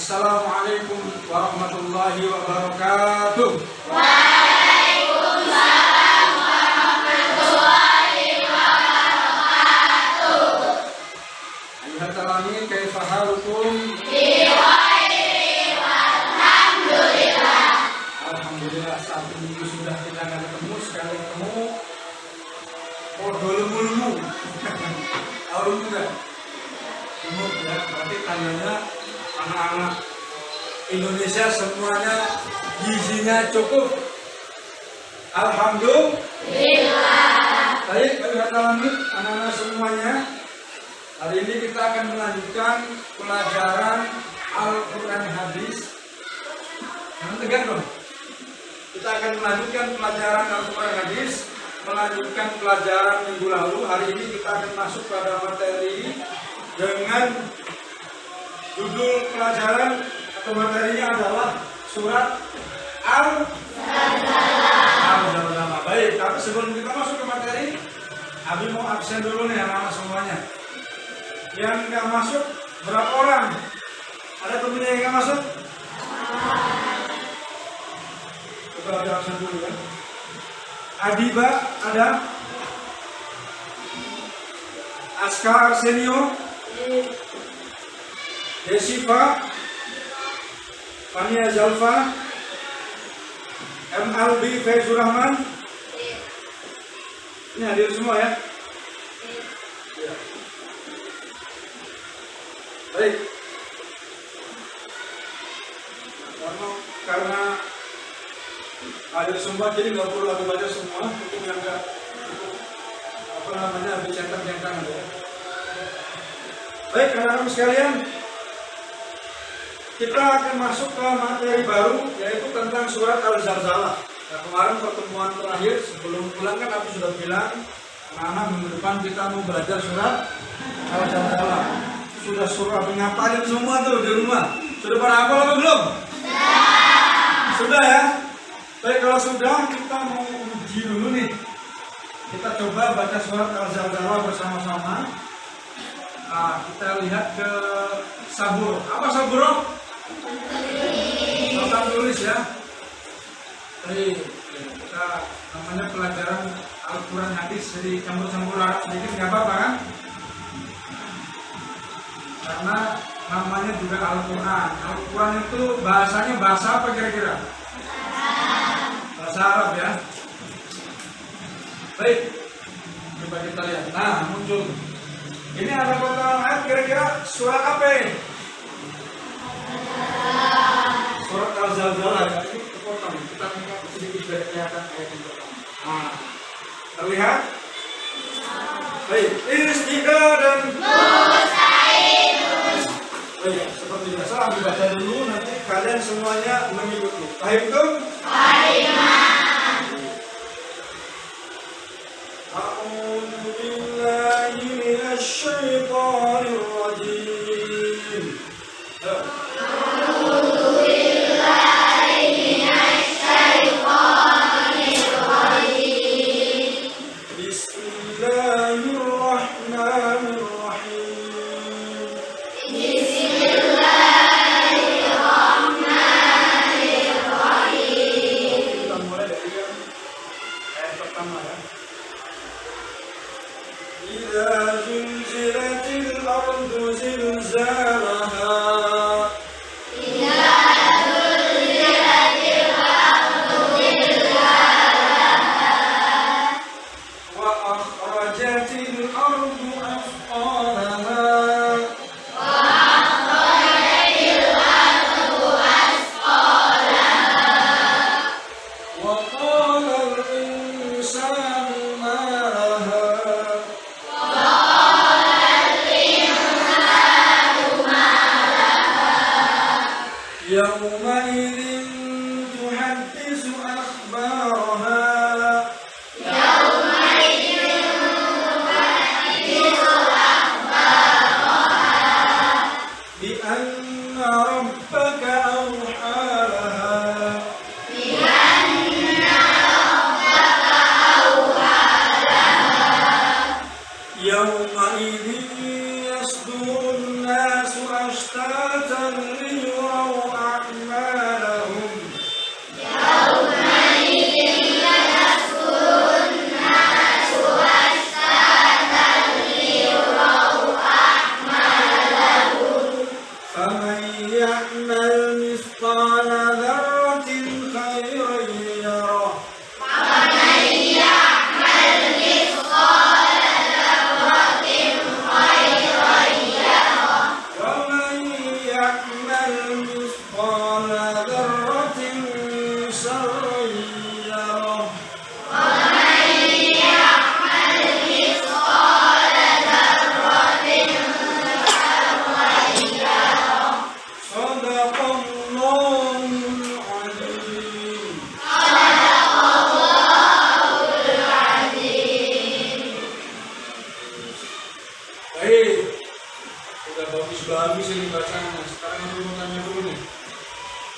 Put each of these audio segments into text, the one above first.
Assalamualaikum warahmatullahi wabarakatuh. Waalaikumsalam warahmatullahi wabarakatuh. Ayuhat talami kaifa halukum? Biwairi walhamdulillah. Alhamdulillah, 1 minggu sudah kita nggak ketemu, sekali ketemu lemu-lemu. Tahu juga? Gemuk ya, berarti tandanya anak-anak Indonesia semuanya gizinya cukup. Alhamdulillah. Baik, anak-anak semuanya. Hari ini kita akan melanjutkan pelajaran Al-Quran Hadis. Jangan tegang dong. Kita akan melanjutkan pelajaran Al-Quran Hadis, melanjutkan pelajaran minggu lalu. Hari ini kita akan masuk pada materi dengan judul pelajaran atau materinya adalah surat Al-Zalzalah. Baik, tapi sebelum kita masuk ke materi, Abi mau absen dulu nih anak-anak semuanya. Yang nggak masuk berapa orang? Ada temennya yang nggak masuk? Coba Abi absen dulu ya. Adiba ada? Aska Arsenio? Desifa, Fania Zalfa, MLB Faizur Rahman. Ini hadir semua ya? Ya. Baik. Karena hadir semua, jadi nggak perlu aku baca semua. Untuk yang nggak, habis centang-centang aja. Baik, anak-anak sekalian, kita akan masuk ke materi baru, yaitu tentang surat Al-Zalzalah. Nah, kemarin pertemuan terakhir sebelum pulang kan aku sudah bilang, anak-anak minggu depan kita mau belajar surat Al-Zalzalah. Sudah suruh apa ngapalin semua tuh di rumah? Sudah pada hafal atau belum? Sudah ya? Baik, kalau sudah kita mau uji dulu nih. Kita coba baca surat Al-Zalzalah bersama-sama. Nah, kita lihat ke sabur. Apa sabur? Papan tulis ya. Jadi kita namanya pelajaran Al-Quran Hadis, jadi campur-campur Arab sedikit nggak apa-apa kan? Karena namanya juga Al-Quran. Al-Quran itu bahasanya bahasa apa kira-kira? Bahasa Arab ya. Baik, coba kita lihat. Nah, muncul. Ini ada potongan ayat kira-kira surat apa ini? Surat Al-Zalzalah. Ini kepotong. Kita sedikit biar kelihatan ayat yang pertama. Nah, terlihat? Baik, istiqah dan baik, seperti biasa aku baca dulu, nanti kalian semuanya mengikuti. Baik itu? Baik. A'udzu billahi minasyaitonir rajim. A'udzu billahi minasyaitonir rajim. Bismillahirrahmanirrahim. Bismillahirrahmanirrahim. Kita mulai dari yang ayat pertama ya. إذا زلزلت الأرض زلزالها وأخرجت الأرض أثقالها وقال الإنسان ما لها يومئذ تحدث أخبارها بأن ربك أوحى لها يومئذ يصدر الناس أشتاتا ليروا يعمل مثقال ذرة خيرا يره ومن يعمل مثقال ذرة شرا يره صدق الله العظيم. Baik, udah bagus ini bacanya. Sekarang aku mau tanya dulu nih.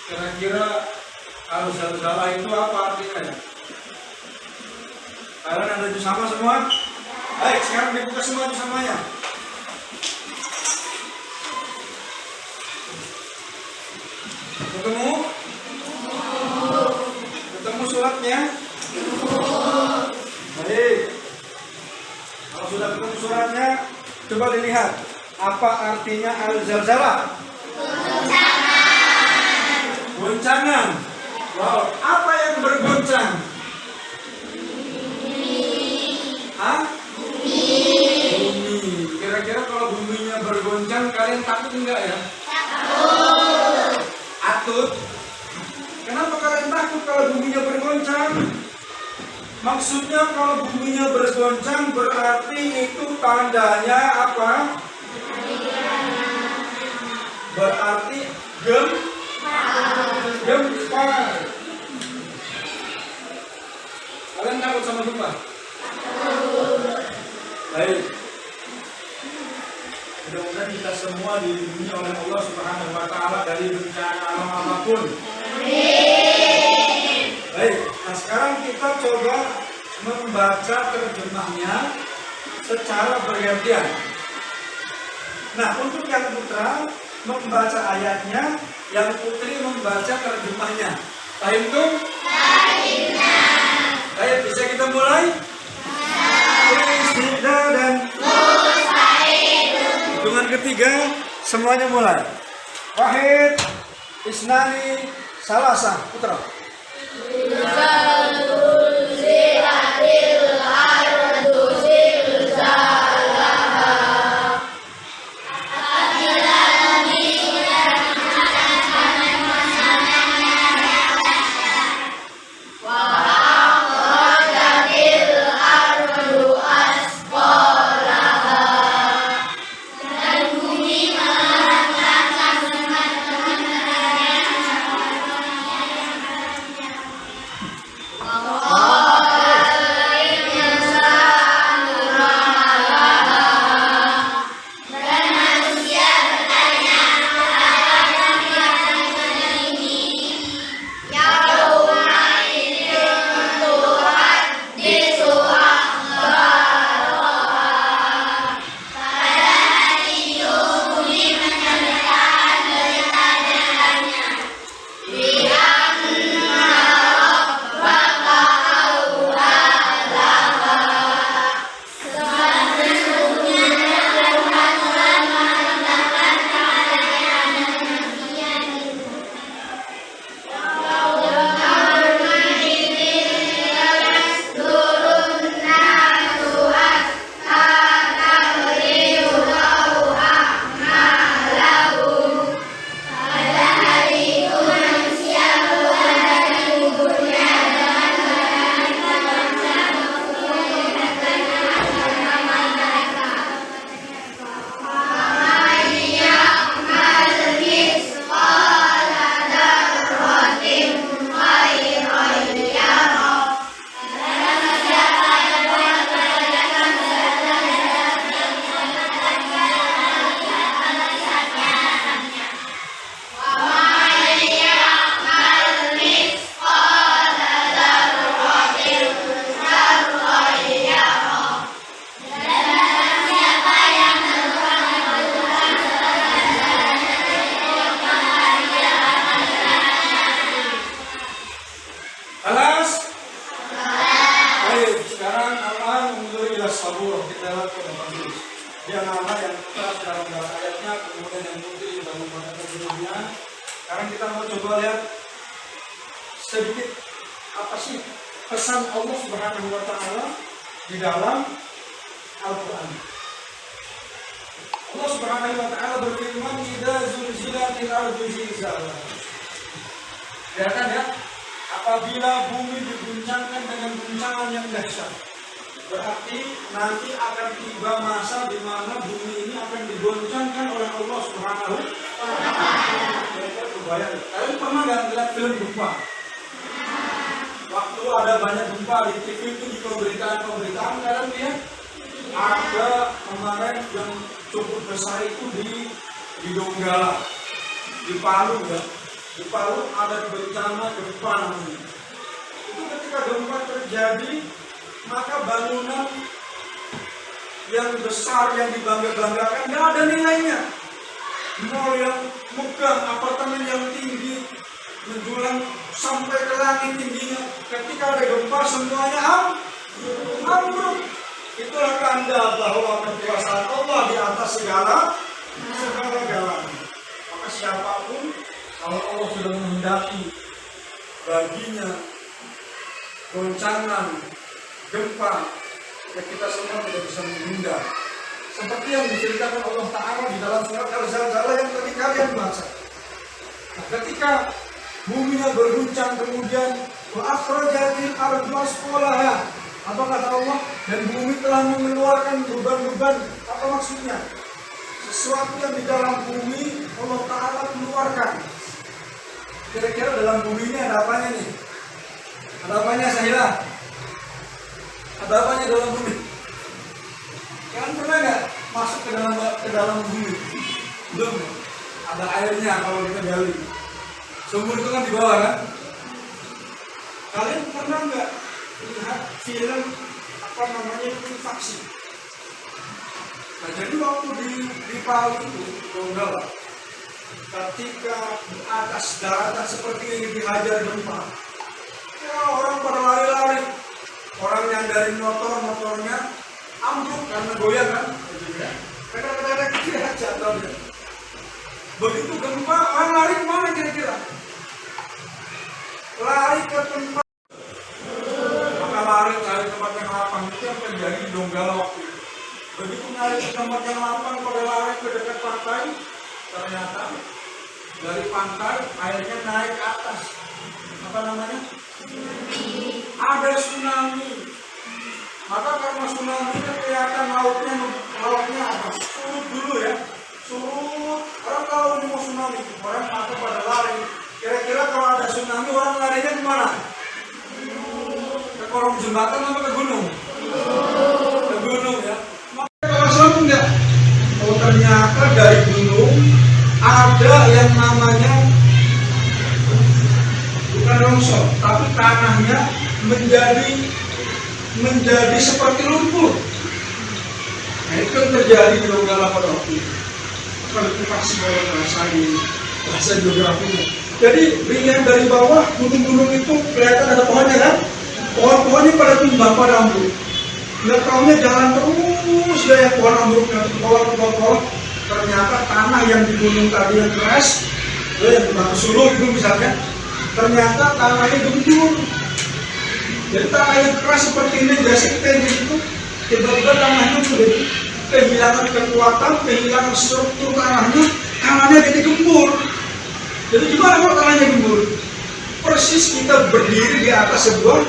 Kira-kira al-zalzalah itu apa artinya ya? Kalian ada di sama semua? Baik, sekarang dibuka semua di samanya. Ketemu? Ketemu suratnya? Baik. Kalau sudah ketemu suratnya, coba dilihat. Apa artinya al-zalzalah? Goncangan. Wow, apa yang bergoncang? Hah? Bumi. Kira-kira kalau buminya bergoncang, kalian takut enggak ya? Takut. Kenapa kalian takut kalau buminya bergoncang? Maksudnya kalau buminya bergoncang berarti itu tandanya apa? Berarti gempa. Kalian takut sama gempa? Baik. Mudah-mudahan kita semua dilindungi oleh Allah Subhanahu wa taala dari bencana alam apapun. Baik, nah sekarang kita coba membaca terjemahnya secara bergantian. Nah, untuk yang putra membaca ayatnya, yang putri membaca terjemahnya. Paham tuh? Baik, bisa kita mulai? Bismillah dan hitungan ketiga semuanya mulai. Wahid, Isnani, Salasa, putra. Kemudian sekarang kita mau coba lihat sedikit apa sih pesan Allah Subhanahu wa Ta'ala di dalam Al-Quran. Allah Subhanahu wa Ta'ala berfirman, "Idza zulzilatil ardu zilzalaha." Ya kan ya? Apabila bumi diguncangkan dengan guncangan yang dahsyat, berarti nanti akan tiba masa di mana bumi ini akan digoncangkan oleh Allah Subhanahu wa Ta'ala. Kalian pernah nggak lihat film gempa? Waktu ada banyak gempa di TV itu, di pemberitaan kalian lihat ada kemarin yang cukup besar itu di Donggala, di Palu ya. Di Palu ada bencana gempa namanya. Itu ketika gempa terjadi, maka bangunan yang besar yang dibangga-banggakan nggak ada nilainya. Mall yang megah, apartemen yang tinggi, menjulang sampai ke langit tingginya. Ketika ada gempa semuanya ambruk. Itulah tanda bahwa kekuasaan Allah di atas segala-galanya. Maka siapapun, kalau Allah sudah menghendaki baginya goncangan, gempa, ya kita semua tidak bisa menghindar. Seperti yang diceritakan Allah Ta'ala di dalam surat Al-Zalzalah yang tadi kalian baca. Nah, ketika buminya berguncang, kemudian wa'akhrajatil ardu asqalaha. Apa kata Allah? Dan bumi telah mengeluarkan beban-beban. Apa maksudnya? Sesuatu yang di dalam bumi Allah Ta'ala keluarkan. Kira-kira dalam bumi ini ada apanya nih? Ada apanya Sahila? Ada apanya dalam bumi? Kalian pernah nggak masuk ke dalam bumi? Belum. Ada airnya kalau kita gali. Sumur itu kan di bawah kan? Kalian pernah nggak lihat film apa namanya likuifaksi? Nah, jadi waktu di Palu itu Donggala, ketika di atas daratan seperti ini dihajar gempa, ya orang pada lari-lari, orang yang dari motornya ambruk karena goyang kan? Kadang-kadang kecil jatuh. Begitu gempa, orang lari kemana kira-kira? Lari ke tempat, maka lari tempat yang lapang. Itu yang terjadi di Donggala waktu itu. Begitu lari ke tempat yang lapang, pada lari ke dekat pantai, ternyata dari pantai airnya naik ke atas. Apa namanya? Ada tsunami. Maka karena tsunami kelihatan lautnya apa? Surut dulu ya. Surut. Orang tahu ini mau tsunami, orang maka pada lari. Kira-kira kalau ada tsunami orang larinya kemana? Ke kolong jembatan apa ke gunung? Ke gunung ya. Maka kalau serem enggak? Oh ternyata dari gunung ada yang namanya bukan longsor, tapi tanahnya menjadi seperti lumpur. Nah itu yang terjadi di Donggala pada waktu itu. Kalau kita kasih bahasa geografinya. Jadi lihat dari bawah gunung-gunung itu kelihatan ada pohonnya kan? Pohon-pohonnya pada tumbang, pada ambruk. Nggak tahunya jalan terus ya pohon ambruknya ke bawah. Ternyata tanah yang di gunung tadi yang keras, yang batu suluh itu misalnya, ternyata tanahnya gembur. Jadi tanah yang keras seperti ini biasa kita gitu, tiba-tiba tanahnya sudah kehilangan kekuatan, kehilangan struktur tanahnya jadi gembur. Jadi gimana kalau tanahnya gembur? Persis kita berdiri di atas sebuah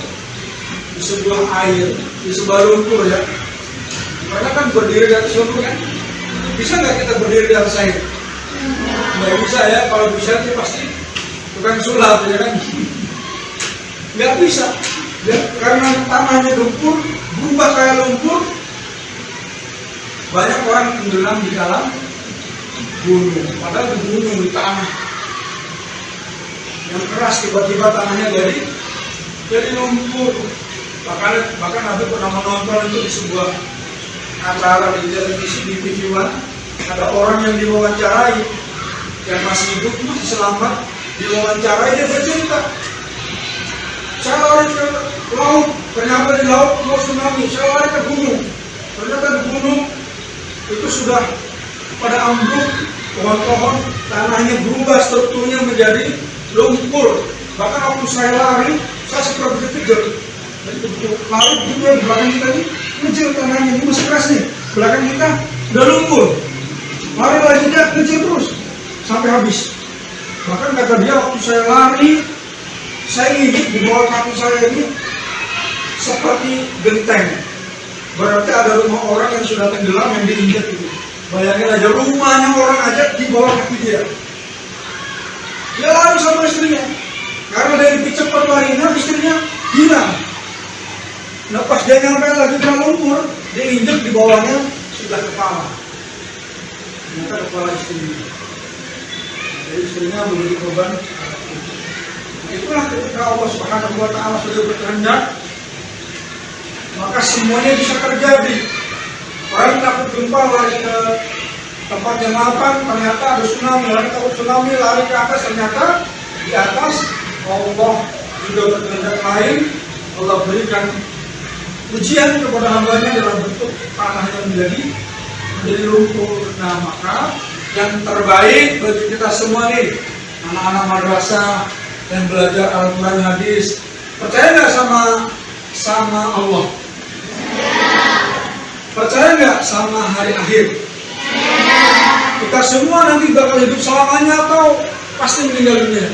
air, di sebuah lumpur ya. Karena kan berdiri di atas lumpur kan? Bisa nggak kita berdiri di atas air? Nggak bisa ya. Kalau bisa itu pasti bukan sulap ya kan? Nggak bisa. Ya, karena tanahnya gempur, berubah kayak lumpur. Banyak orang tenggelam di dalam gunung. Padahal di gunung, di tanah yang keras, tiba-tiba tanahnya jadi lumpur. Bahkan Nabi pernah menonton itu di sebuah acara di televisi, di TV One. Ada orang yang diwawancarai, yang masih hidup, masih selamat, diwawancarai, dia bercerita, saya lari ke laut, ternyata di laut mau tsunami. Saya lari ke gunung, ternyata di gunung itu sudah pada ambruk, pohon-pohon tanahnya berubah strukturnya menjadi lumpur. Bahkan waktu saya lari, saya seperti dikejar. Jadi begitu lari juga belakang kita ini kecil tanahnya, ini masih keras nih. Belakang kita udah lumpur. Lari lagi dia kecil terus sampai habis. Bahkan kata dia waktu saya lari, saya ngigit di bawah kaki saya ini seperti genteng. Berarti ada rumah orang yang sudah tenggelam yang diinjak itu. Bayangin aja rumahnya orang aja di bawah kaki dia. Dia lari sama istrinya. Karena dia lebih cepat larinya, istrinya hilang. Nah pas dia nyampe lagi ke lumpur, dia injek di bawahnya sudah kepala. Ternyata kepala istrinya. Jadi istrinya menjadi korban. Itulah ketika Allah Subhanahu wa Ta'ala sudah berkehendak, maka semuanya bisa terjadi. Orang takut gempa lari ke tempat yang lapang, ternyata ada tsunami. Orang takut tsunami lari ke atas, ternyata di atas Allah juga berkehendak lain. Allah berikan ujian kepada hambanya dalam bentuk tanah yang menjadi lumpur. Nah maka yang terbaik bagi kita semua nih, anak-anak madrasah yang belajar Al-Quran hadis, percaya nggak sama Allah? Percaya nggak sama hari akhir? Kita semua nanti bakal hidup selamanya atau pasti meninggal dunia?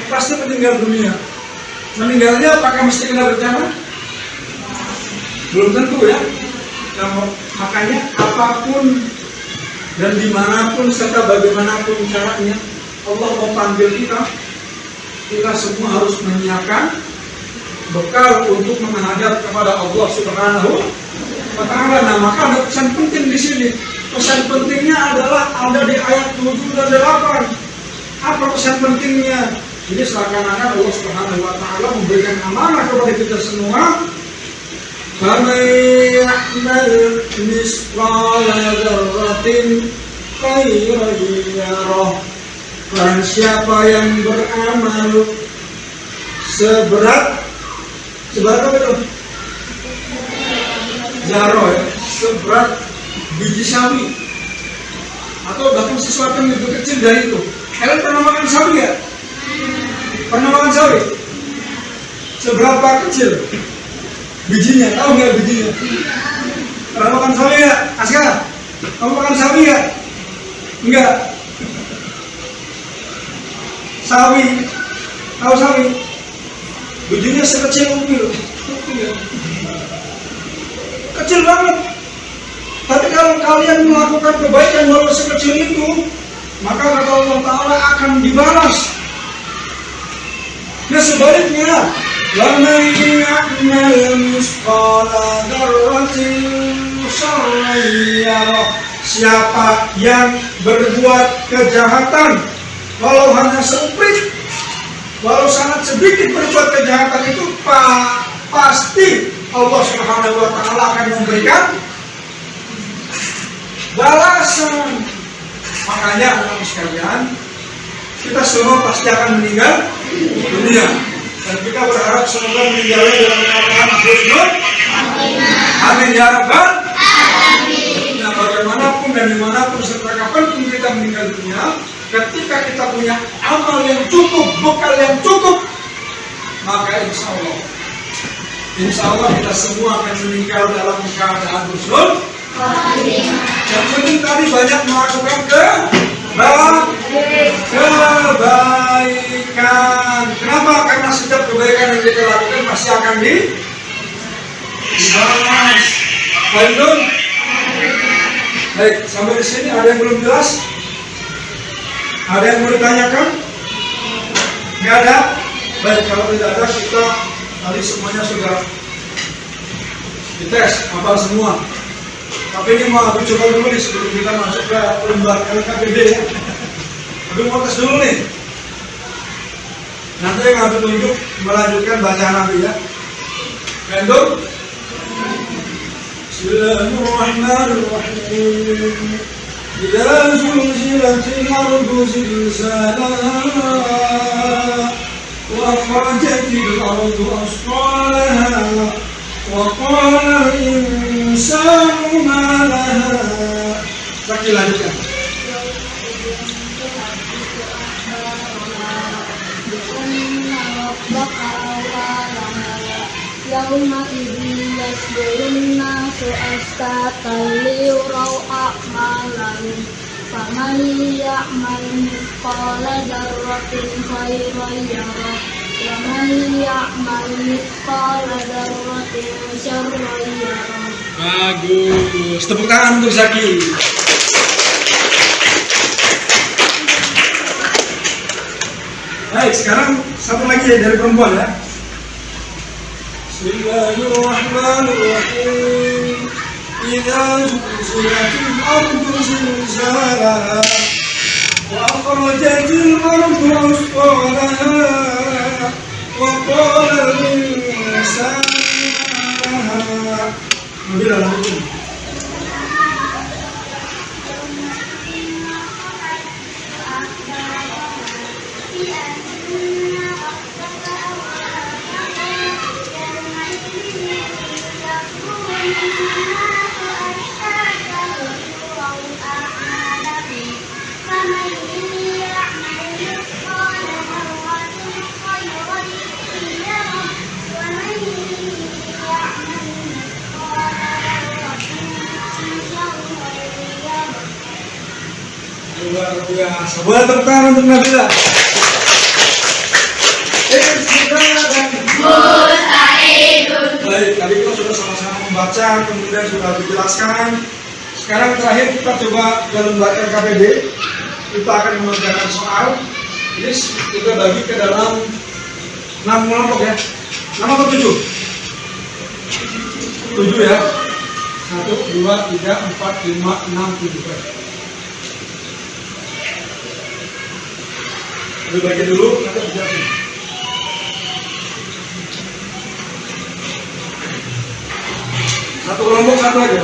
Pasti meninggal dunia. Meninggalnya apakah mesti kena bencana? Belum tentu ya. Nah, makanya apapun dan dimanapun serta bagaimanapun caranya Allah mau panggil kita, kita semua harus menyiapkan bekal untuk menghadap kepada Allah Subhanahu wa Ta'ala. Nah, maka ada pesan penting di sini. Pesan pentingnya adalah ada di ayat 7 dan 8. Apa pesan pentingnya? Jadi seakan-akan Allah Subhanahu wa Ta'ala memberikan amanah kepada kita semua. فَمَنْ يَعْمَلْ مِثْقَالَ ذَرَّةٍ خَيْرًا يَرَهُ. Barang siapa yang beramal seberat apa itu? Zarah ya, seberat biji sawi atau bahkan sesuatu yang lebih kecil dari itu. Kalian pernah makan sawi ya? Pernah makan sawi? Seberapa kecil bijinya? Tahu nggak bijinya? Pernah makan sawi ya? Aska, kamu makan sawi ya? Enggak. Sawi, tahu sawi? Bijinya sekecil upil, kecil banget. Tapi kalau kalian melakukan kebaikan walau sekecil itu, maka kata Allah Ta'ala akan dibalas. Nah sebaliknya, وَمَنْ يَعْمَلْ مِثْقَالَ ذَرَّةٍ شَرًّا يَرَهُ. Siapa yang berbuat kejahatan walau hanya semprit, walau sangat sedikit berbuat kejahatan itu, pasti Allah Subhanahu wa Ta'ala akan memberikan balasan. Makanya anak sekalian, kita semua pasti akan meninggal dunia. Dan kita berharap semoga meninggalnya dalam keadaan husnul. Amin ya rabbal alamin. Nah, bagaimanapun dan dimanapun serta kapanpun kita meninggal dunia, ketika kita punya amal yang cukup, bekal yang cukup, maka insya Allah kita semua akan meninggal dalam keadaan husnul. Yang penting tadi banyak melakukan kebaikan. Kenapa? Karena setiap kebaikan yang kita lakukan pasti akan dibalas. Baik, baik, sampai di sini ada yang belum jelas? Ada yang mau ditanyakan? Nggak ada? Baik, kalau tidak ada kita tadi semuanya sudah dites, hafal semua. Tapi ini mau aku coba dulu nih sebelum kita masuk ke lembar LKPD ya. Aku mau tes dulu nih. Nanti yang aku tunjuk melanjutkan bacaan Nabi ya. Gendong. Bismillahirrahmanirrahim. إذا زلزلت الأرض زلزالها وأخرجت الأرض أثقالها وقال الإنسان ما لها Zaki lanjutkan. Yauma idin yasdurun nasu astatan liyurau a'malahum faman ya'mal mithqala dzarratin khairan yarah wa man ya'mal mithqala dzarratin syarran yarah. Bagus. Tepuk tangan untuk Zaki. Baik, sekarang satu lagi ya dari perempuan ya. Bismillahirrahmanirrahim. Idza zulzilatil ardu zilzalaha wa akhrajatil ardu asqalaha wa qala al-insanu ma laha. Bila langsung. Luar biasa. Boleh tepuk tangan untuk Nabila. Baik, tadi kita sudah sama-sama membaca, kemudian sudah dijelaskan. Sekarang terakhir kita coba dalam belajar KPD. Kita akan mengerjakan soal. Ini kita bagi ke dalam 6 kelompok ya. 6 atau 7? 7 ya. 1, 2, 3, 4, 5, 6, 7. Bagi dulu, nanti berjelasin. Satu kelompok satu aja.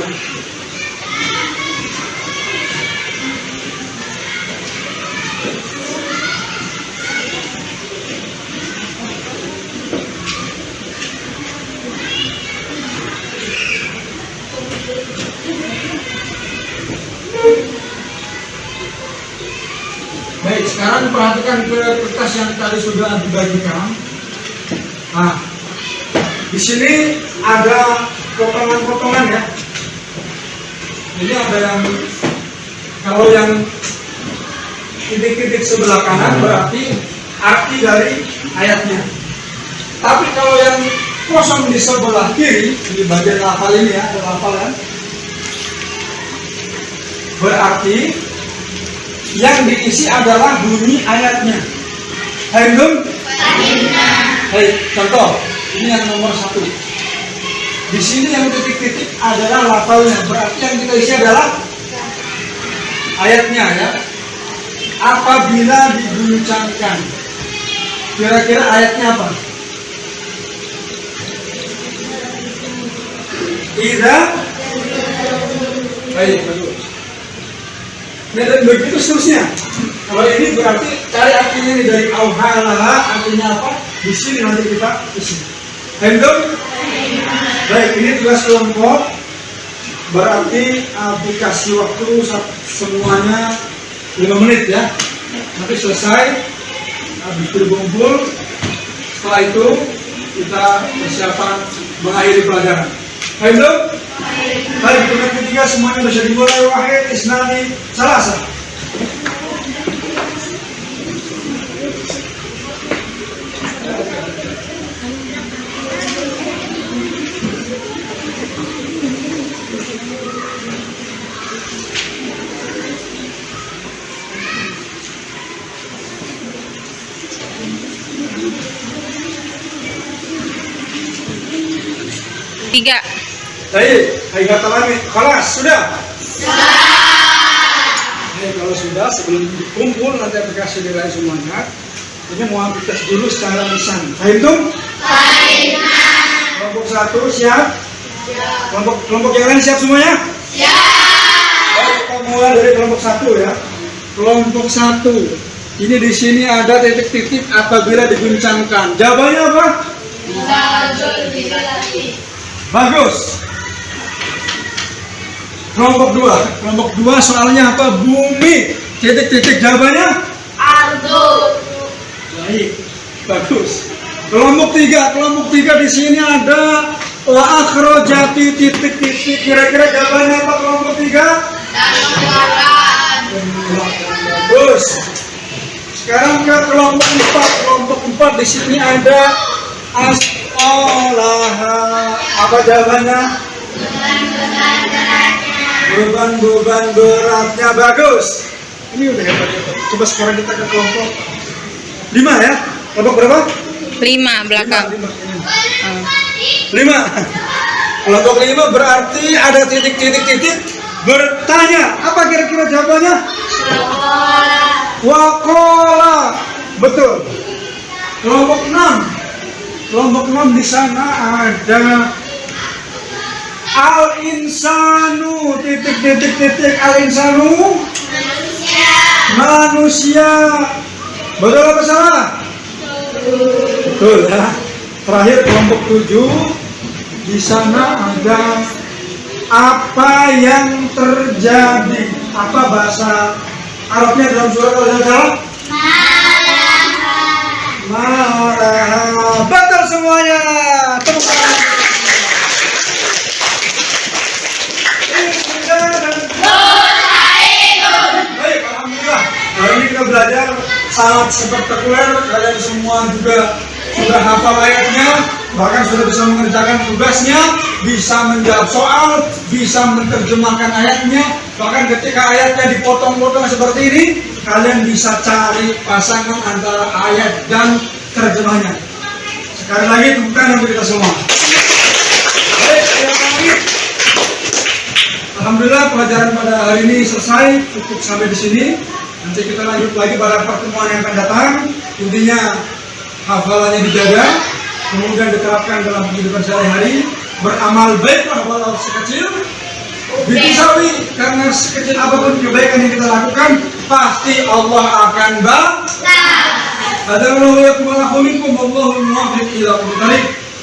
Baik, sekarang perhatikan ke kertas yang tadi sudah dibagikan. Nah, di sini ada potongan-potongan ya. Jadi ada yang, kalau yang titik-titik sebelah kanan berarti arti dari ayatnya. Tapi kalau yang kosong di sebelah kiri, di bagian lafal ini ya, ada lafal kan, berarti yang diisi adalah bunyi ayatnya. Hai belum? Hai, contoh. Ini yang nomor 1. Di sini yang titik-titik adalah lafalnya. Berarti yang kita isi adalah ayatnya ya. Apabila diguncangkan. Kira-kira ayatnya apa? Idza. Baik, bagus. Nah, dan begitu seterusnya. Kalau ini berarti cari artinya ini dari auhalaha, artinya apa? Di sini nanti kita isi. Handle? Baik, ini tugas kelompok. Berarti dikasih waktu semuanya 5 menit ya. Nanti selesai, habis berkumpul. Setelah itu kita persiapan mengakhiri pelajaran. Handle? Baik, hitungan ketiga semuanya bisa dimulai. Wahid, isnani, salasa. Tiga. Baik, hai kata lagi. Kelas, sudah? Kalau sudah, sebelum dikumpul nanti aplikasi nilai semuanya. Ini mau ambil tes dulu secara lisan. Paham tuh? Kelompok 1 siap? Kelompok yang lain siap semuanya? Baik, kita mulai dari kelompok 1 ya. Kelompok 1. Ini di sini ada titik-titik apabila diguncangkan. Jawabannya apa? Bagus. Kelompok dua soalnya apa? Bumi. Titik-titik jawabannya? Ardu. Baik, bagus. Kelompok tiga di sini ada wa akhrajati titik-titik. Kira-kira jawabannya apa kelompok tiga? Bagus. Sekarang ke kelompok 4. Kelompok 4 di sini ada asqalaha. Apa jawabannya? Beban beratnya. Bagus. Ini udah hebat. Coba sekarang kita ke kelompok 5 ya. Kelompok berapa? 5 belakang. 5. Kelompok 5 berarti ada titik-titik bertanya. Apa kira-kira jawabannya? Waqala. Betul. Kelompok 6 di sana ada al-insanu titik-titik al-insanu manusia. Betul apa salah? Betul ya. Terakhir kelompok 7 di sana ada apa yang terjadi. Apa bahasa Arabnya dalam surat Al-Zalzalah? Marah. Betul semuanya. Tepuk tangan. Baik, alhamdulillah. Hari ini kita belajar sangat spektakuler. Kalian semua juga sudah hafal ayatnya, bahkan sudah bisa mengerjakan tugasnya, bisa menjawab soal, bisa menerjemahkan ayatnya. Bahkan ketika ayatnya dipotong-potong seperti ini, kalian bisa cari pasangan antara ayat dan terjemahnya. Sekali lagi tepuk tangan untuk kita semua. Baik, alhamdulillah pelajaran pada hari ini selesai, cukup sampai di sini. Nanti kita lanjut lagi pada pertemuan yang akan datang. Intinya hafalannya dijaga, kemudian diterapkan dalam kehidupan sehari-hari, beramal baiklah walau sekecil, disawi karena sekecil apapun kebaikan yang kita lakukan pasti Allah akan balas.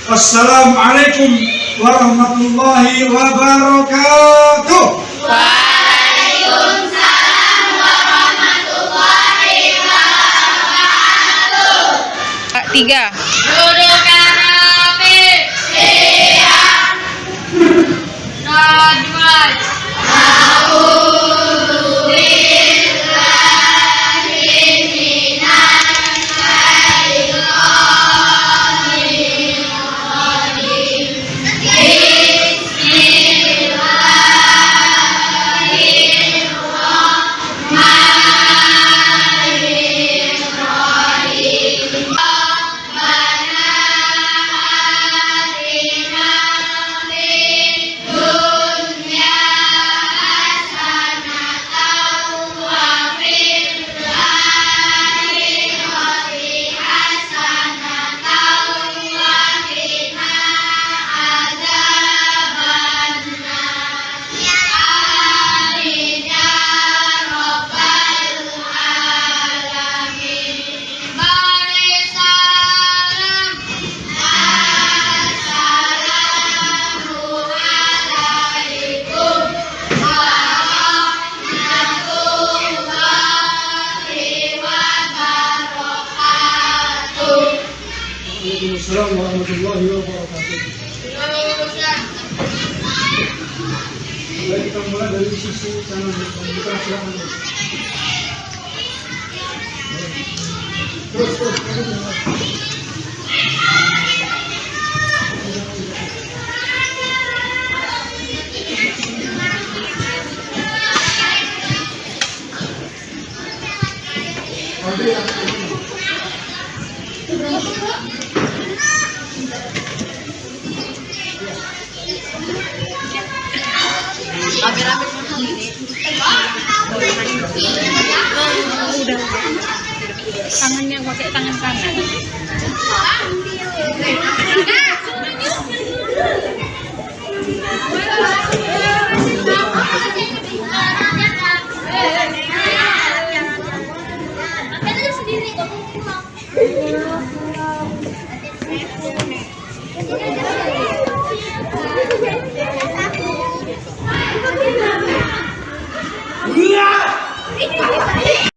Wassalamualaikum warahmatullahi wabarakatuh. Waalaikumsalam warahmatullahi wabarakatuh. 3. Duduk yang rapi. Siap. Najmah. Waalaikumsalam warahmatullahi wabarakatuh. Baik, kita mulai dari sisi kanan. Kita silakan. Terus. Udah. Tangannya pakai tangan kanan. Sendiri